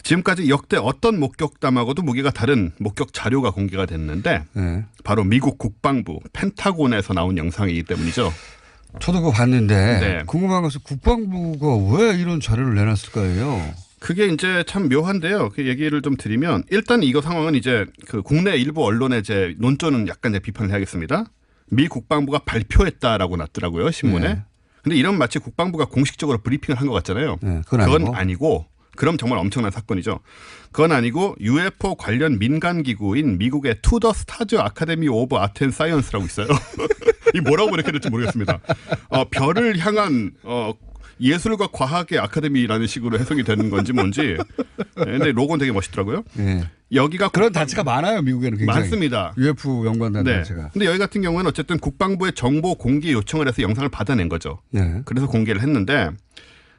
지금까지 역대 어떤 목격담하고도 무게가 다른 목격 자료가 공개가 됐는데 네. 바로 미국 국방부 펜타곤에서 나온 영상이기 때문이죠. 저도 그거 봤는데 네. 궁금한 것은 국방부가 왜 이런 자료를 내놨을까요? 그게 이제 참 묘한데요. 그 얘기를 좀 드리면 일단 이거 상황은 이제 그 국내 일부 언론의 이제 논조는 약간 이제 비판을 해야겠습니다. 미 국방부가 발표했다라고 났더라고요 신문에. 네. 근데 이런 마치 국방부가 공식적으로 브리핑을 한 것 같잖아요. 네, 그건 아니고 그럼 정말 엄청난 사건이죠. 그건 아니고 UFO 관련 민간 기구인 미국의 투더 스타즈 아카데미 오브 아트 앤 사이언스라고 있어요. 이 뭐라고 이렇게 될지 모르겠습니다. 별을 향한 예술과 과학의 아카데미라는 식으로 해석이 되는 건지 뭔지. 근데 로고는 되게 멋있더라고요. 네. 여기가 그런 단체가 많아요 미국에는 굉장히. 많습니다. UFO 연구한다는 네. 단체가. 근데 여기 같은 경우는 어쨌든 국방부의 정보 공개 요청을 해서 영상을 받아낸 거죠. 네. 그래서 공개를 했는데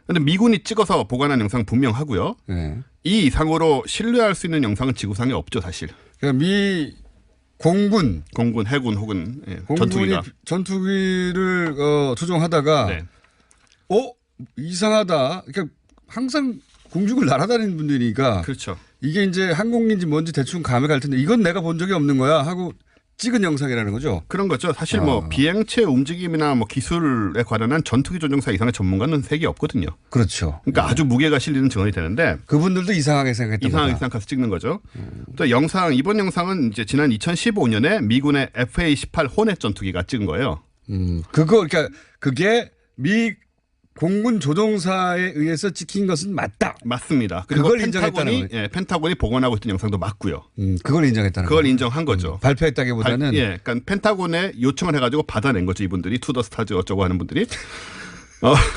근데 미군이 찍어서 보관한 영상 분명하고요. 네. 이 이상으로 신뢰할 수 있는 영상은 지구상에 없죠 사실. 그러니까 미 공군, 해군 혹은 공군이 전투기가. 전투기를 조종하다가 네. 이상하다. 그러니까 항상 공중을 날아다니는 분들이니까 그렇죠. 이게 이제 항공기인지 뭔지 대충 감이 갈 텐데 이건 내가 본 적이 없는 거야 하고 찍은 영상이라는 거죠. 그런 거죠. 사실 뭐 비행체 움직임이나 뭐 기술에 관한 전투기 조종사 이상의 전문가는 세계 없거든요. 그렇죠. 그러니까 아주 무게가 실리는 증언이 되는데 그분들도 이상하게 생각했던 이상하게 거다. 생각해서 찍는 거죠. 또 이번 영상은 이제 지난 2015년에 미군의 FA-18 호넷 전투기가 찍은 거예요. 그러니까 그게 미 공군 조종사에 의해서 찍힌 것은 맞다. 맞습니다. 그리고 그걸 인정했다는 펜타곤이 펜타곤이 복원하고 있던 영상도 맞고요. 그걸 인정했다는 그걸 거죠. 인정한 거죠. 발표했다기보다는 그러니까 펜타곤에 요청을 해가지고 받아낸 거죠. 이분들이 투더 스타즈 어쩌고 하는 분들이.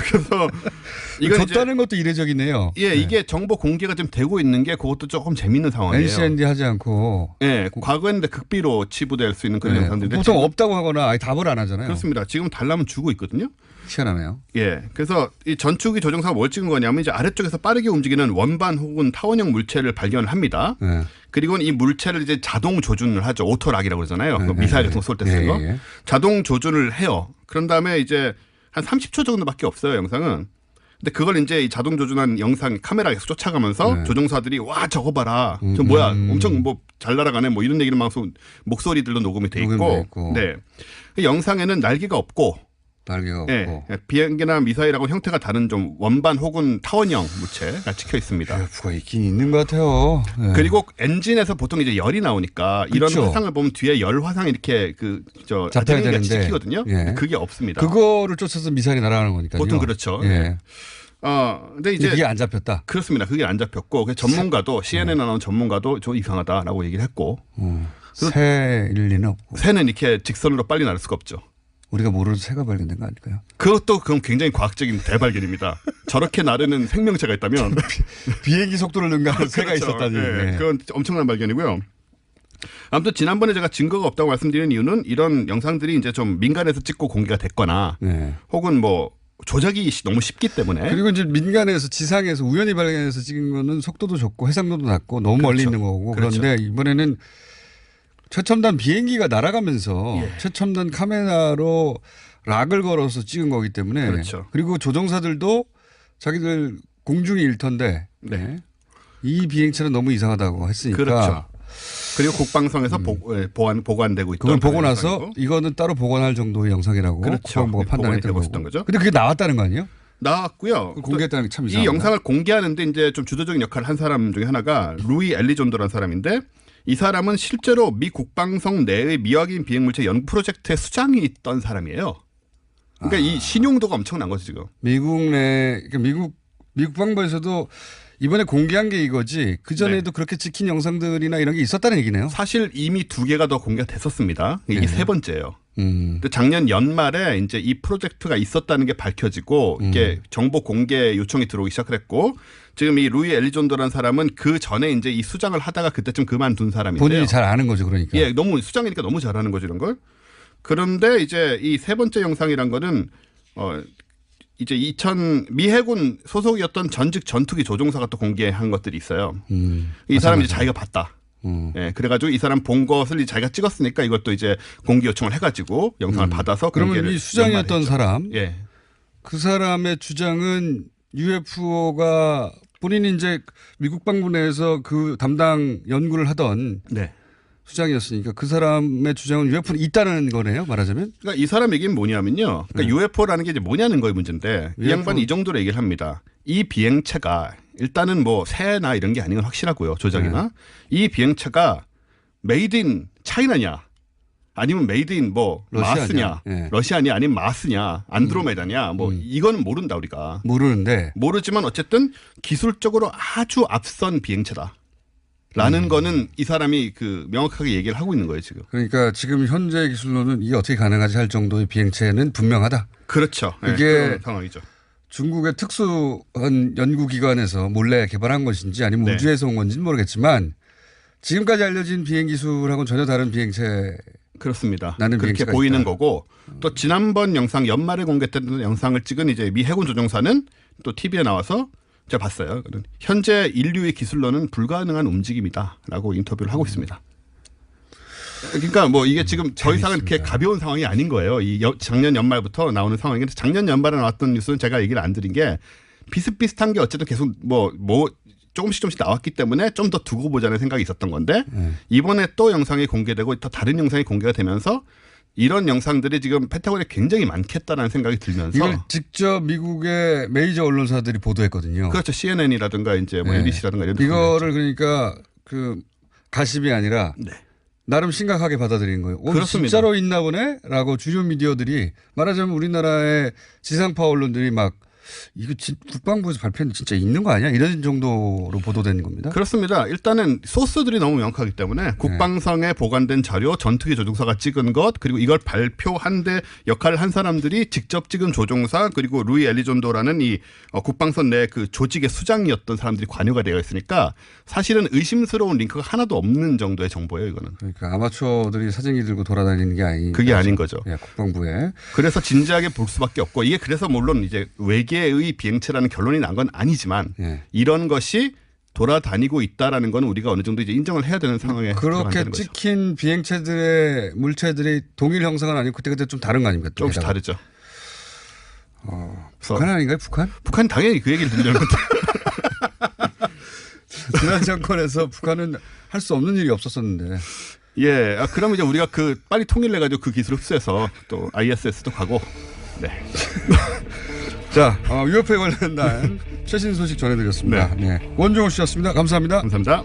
그래서 이건 줬다는 것도 이례적이네요. 이게 정보 공개가 좀 되고 있는 게 그것도 조금 재밌는 상황이에요. NCND 하지 않고. 과거에는 극비로 치부될 수 있는 그런 영상들인데 보통 없다고 하거나 아예 답을 안 하잖아요. 그렇습니다. 지금 달라면 주고 있거든요. 희한하네요. 그래서 이 전투기 조종사가 뭘 찍은 거냐면 이제 아래쪽에서 빠르게 움직이는 원반 혹은 타원형 물체를 발견을 합니다. 그리고 이 물체를 이제 자동 조준을 하죠. 오토락이라고 그러잖아요. 미사일 같은 거 쏠 때 쓰는 거. 자동 조준을 해요. 그런 다음에 이제 한 30초 정도밖에 없어요, 영상은. 근데 그걸 이제 이 자동 조준한 영상 카메라에서 쫓아가면서 조종사들이 와 저거 봐라. 저 뭐야 엄청 뭐 잘 날아가네 뭐 이런 얘기를 막 목소리들로 녹음이 돼 있고. 네. 그 영상에는 날개가 없고. 비행기나 미사일하고 형태가 다른 좀 원반 혹은 타원형 물체가 찍혀 있습니다. UFO가 있긴 있는 것 같아요. 그리고 엔진에서 보통 이제 열이 나오니까 이런 화상을 보면 뒤에 열 화상이 이렇게 잡혀야 되는데 찍히거든요. 그게 없습니다. 그거를 쫓아서 미사일이 날아가는 거니까요. 보통 그렇죠. 근데 이제 그게 안 잡혔다. 그렇습니다. 그게 안 잡혔고 전문가도 CNN에 나온 전문가도 좀 이상하다라고 얘기를 했고. 새일 리는 없고. 새는 이렇게 직선으로 빨리 날 수가 없죠. 우리가 모르는 새가 발견된 거 아닐까요? 그것도 그럼 굉장히 과학적인 대발견입니다. 저렇게 나르는 생명체가 있다면 비행기 속도를 능가하는 새가 있었다니. 그건 엄청난 발견이고요. 아무튼 지난번에 제가 증거가 없다고 말씀드린 이유는 이런 영상들이 이제 좀 민간에서 찍고 공개가 됐거나 혹은 뭐 조작이 너무 쉽기 때문에. 그리고 이제 민간에서 지상에서 우연히 발견해서 찍은 거는 속도도 좋고 해상도도 낮고 너무 멀리 있는 거고. 그런데 이번에는 최첨단 비행기가 날아가면서 최첨단 카메라로 락을 걸어서 찍은 거기 때문에 그리고 조종사들도 자기들 공중이 일터인데 이 비행체는 너무 이상하다고 했으니까 그리고 국방성에서 보관되고 있던 그걸 보고 나서 이거는 따로 보관할 정도의 영상이라고 국방부가 판단했던 거죠. 근데 그게 나왔다는 거 아니에요? 나왔고요. 공개했다는 게 참 이상하다. 이 영상을 공개하는데 이제 좀 주도적인 역할을 한 사람 중에 하나가 루이 엘리존도라는 사람인데 이 사람은 실제로 미 국방성 내의 미확인 비행물체 연구 프로젝트의 수장이 있던 사람이에요. 그러니까 이 신용도가 엄청난 거죠 지금. 미국 국방부에서도 이번에 공개한 게 이거지. 그 전에도 그렇게 찍힌 영상들이나 이런 게 있었다는 얘기네요. 사실 이미 2개가 더 공개가 됐었습니다. 이게 세 번째예요. 근데 작년 연말에 이제 이 프로젝트가 있었다는 게 밝혀지고 이게 정보 공개 요청이 들어오기 시작했고 지금 이 루이 엘리존도라는 사람은 그 전에 이제 이 수장을 하다가 그때쯤 그만둔 사람인데요. 본인이 잘 아는 거죠, 그러니까. 너무 수장이니까 너무 잘하는 거죠, 이런 걸. 그런데 이제 이 세 번째 영상이란 거는 이제 미 해군 소속이었던 전직 전투기 조종사가 또 공개한 것들이 있어요. 이 사람이 이제 자기가 봤다. 그래가지고 이 사람 본 것을 자기가 찍었으니까 이것도 이제 공개 요청을 해가지고 영상을 받아서 그러면 이 수장이었던 연말에 사람, 그 사람의 주장은 UFO가 본인이 이제 미국 방부 내에서 그 담당 연구를 하던 수장이었으니까 그 사람의 주장은 UFO는 있다는 거네요, 말하자면. 그러니까 이 사람 얘기는 뭐냐면요. 그러니까 UFO라는 게 이제 뭐냐는 거의 문제인데 이 양반이 이 정도로 얘기를 합니다. 이 비행체가 일단은 뭐 새나 이런 게 아닌 건 확실하고요. 조작이나. 이 비행체가 메이드 인 차이나냐 아니면 메이드 인 뭐 마스냐 러시아냐 아니면 마스냐 안드로메다냐 뭐 이거는 모른다 우리가. 모르지만 어쨌든 기술적으로 아주 앞선 비행체다. 라는 거는 이 사람이 그 명확하게 얘기를 하고 있는 거예요, 지금. 그러니까 지금 현재 기술로는 이게 어떻게 가능하지 할 정도의 비행체는 분명하다. 그렇죠. 이게 그런 상황이죠. 중국의 특수한 연구기관에서 몰래 개발한 것인지 아니면 우주에서 온 건지는 모르겠지만 지금까지 알려진 비행 기술하고는 전혀 다른 비행체. 그렇습니다. 그렇게 보이는 있다. 거고 또 지난번 영상 연말에 공개됐던 영상을 찍은 이제 미 해군 조종사는 또 TV에 나와서 제가 봤어요. 현재 인류의 기술로는 불가능한 움직임이다라고 인터뷰를 하고 있습니다. 그러니까 뭐 이게 지금 더 이상은 이렇게 가벼운 상황이 아닌 거예요. 이 작년 연말부터 나오는 상황인데 작년 연말에 나왔던 뉴스는 제가 얘기를 안 드린 게 비슷비슷한 게 어쨌든 계속 뭐 조금씩 나왔기 때문에 좀 더 두고 보자는 생각이 있었던 건데 이번에 또 영상이 공개되고 또 다른 영상이 공개가 되면서 이런 영상들이 지금 펜타곤에 굉장히 많겠다라는 생각이 들면서 이걸 직접 미국의 메이저 언론사들이 보도했거든요. 그렇죠. CNN이라든가 이제 뭐 MBC라든가 이런 이거를 그러니까 그 가십이 아니라 나름 심각하게 받아들인 거예요. 그렇습니다. 진짜로 있나 보네라고 주요 미디어들이 말하자면 우리나라의 지상파 언론들이 막 이거 국방부에서 발표했는데 진짜 있는 거 아니야? 이런 정도로 보도된 겁니다. 그렇습니다. 일단은 소스들이 너무 명확하기 때문에 국방성에 보관된 자료, 전투기 조종사가 찍은 것 그리고 이걸 발표한 데 역할을 한 사람들이 직접 찍은 조종사 그리고 루이 엘리존도라는 이 국방선 내 그 조직의 수장이었던 사람들이 관여가 되어 있으니까 사실은 의심스러운 링크가 하나도 없는 정도의 정보예요. 이거는. 그러니까 아마추어들이 사진기 들고 돌아다니는 게 그게 아닌 거죠. 국방부에. 그래서 진지하게 볼 수밖에 없고 이게 그래서 물론 이제 외계의 비행체라는 결론이 난 건 아니지만 이런 것이 돌아다니고 있다라는 건 우리가 어느 정도 이제 인정을 해야 되는 상황에 그렇게 찍힌 비행체들의 물체들이 동일 형상은 아니고 그때 좀 다른 거 아닙니까? 조금씩 다르죠. 북한 아닌가요? 북한? 북한 당연히 그 얘기를 들려는 건데. 지난 정권에서 북한은 할 수 없는 일이 없었었는데. 예. 그러면 이제 우리가 그 빨리 통일해가지고 그 기술 흡수해서 또 ISS도 가고. 네. 자, UFO에 관련된 최신 소식 전해드렸습니다. 원종호 씨였습니다. 감사합니다. 감사합니다.